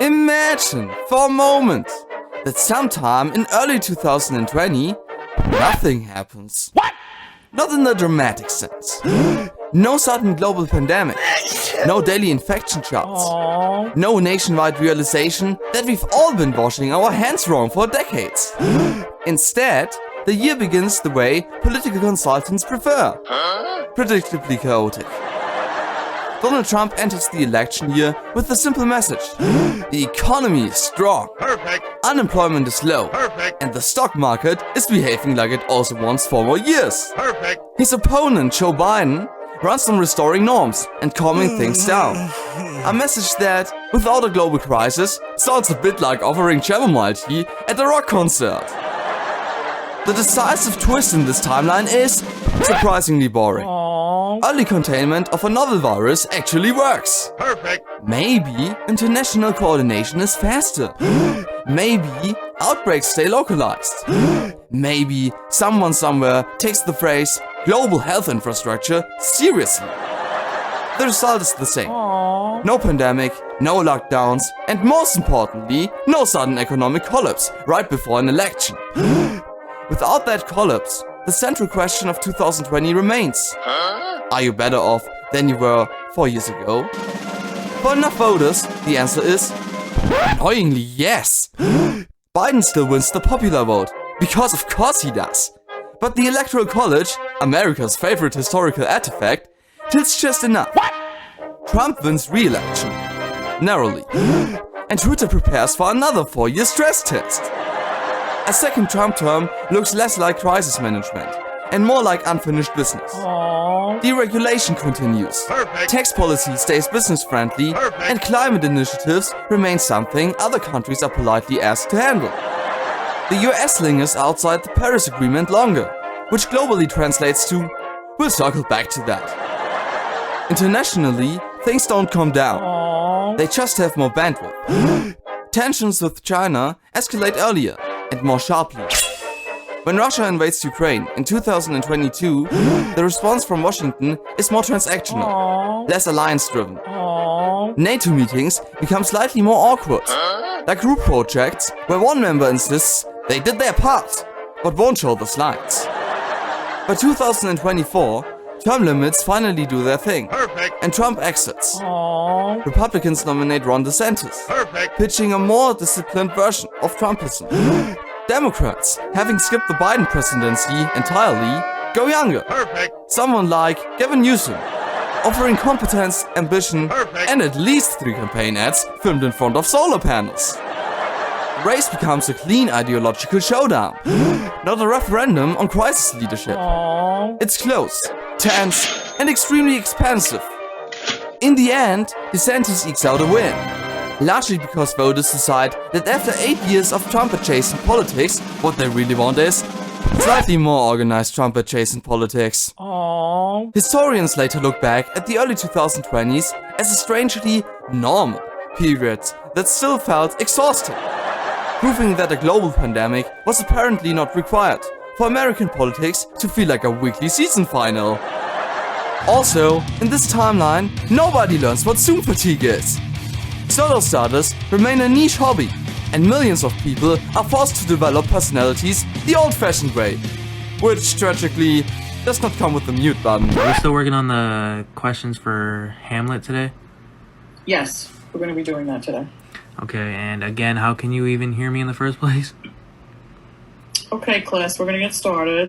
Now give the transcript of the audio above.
Imagine for a moment that sometime in early 2020, nothing happens. What? Not in the dramatic sense. No sudden global pandemic. No daily infection charts. No nationwide realization that we've all been washing our hands wrong for decades. Instead, the year begins the way political consultants prefer. Predictably chaotic. Donald Trump enters the election year with the simple message: the economy is strong, Perfect. unemployment is low, Perfect. and the stock market is behaving like it also wants 4 more years. Perfect. His opponent, Joe Biden, runs on restoring norms and calming things down. A message that, without a global crisis, sounds a bit like offering chamomile tea at a rock concert. The decisive twist in this timeline is surprisingly boring. Early containment of a novel virus actually works. Perfect. Maybe international coordination is faster. Maybe outbreaks stay localized. Maybe someone somewhere takes the phrase global health infrastructure seriously. The result is the same. No pandemic, no lockdowns, and most importantly, no sudden economic collapse right before an election. Without that collapse, the central question of 2020 remains. Are you better off than you were 4 years ago? For enough voters, the answer is annoyingly yes. Biden still wins the popular vote, because of course he does. But the Electoral College, America's favorite historical artifact, tilts just enough. What? Trump wins re-election, narrowly. And Twitter prepares for another 4-year stress test. A second Trump term looks less like crisis management and more like unfinished business. Deregulation continues. Perfect. Tax policy stays business-friendly, Perfect. and climate initiatives remain something other countries are politely asked to handle. The US lingers outside the Paris Agreement longer, which globally translates to, we'll circle back to that. Internationally, things don't calm down. They just have more bandwidth. Tensions with China escalate earlier and more sharply. When Russia invades Ukraine in 2022, the response from Washington is more transactional, less alliance-driven. NATO meetings become slightly more awkward, like group projects where one member insists they did their part, but won't show the slides. By 2024, term limits finally do their thing, Perfect. and Trump exits. Republicans nominate Ron DeSantis, Perfect. pitching a more disciplined version of Trumpism. Democrats, having skipped the Biden presidency entirely, go younger. Perfect. Someone like Gavin Newsom, offering competence, ambition, Perfect. and at least 3 campaign ads filmed in front of solar panels. The race becomes a clean ideological showdown, not a referendum on crisis leadership. It's close, tense, and extremely expensive. In the end, DeSantis ekes out a win. Largely because voters decide that after 8 years of Trump-adjacent politics, what they really want is slightly more organized Trump-adjacent politics. Historians later look back at the early 2020s as a strangely normal period that still felt exhausting, proving that a global pandemic was apparently not required for American politics to feel like a weekly season final. Also, in this timeline, nobody learns what Zoom fatigue is. Solo starters remain a niche hobby, and millions of people are forced to develop personalities the old-fashioned way, which tragically does not come with the mute button. Are we still working on the questions for Hamlet today? Yes, we're going to be doing that today. Okay, and again, how can you even hear me in the first place? Okay, class, we're going to get started.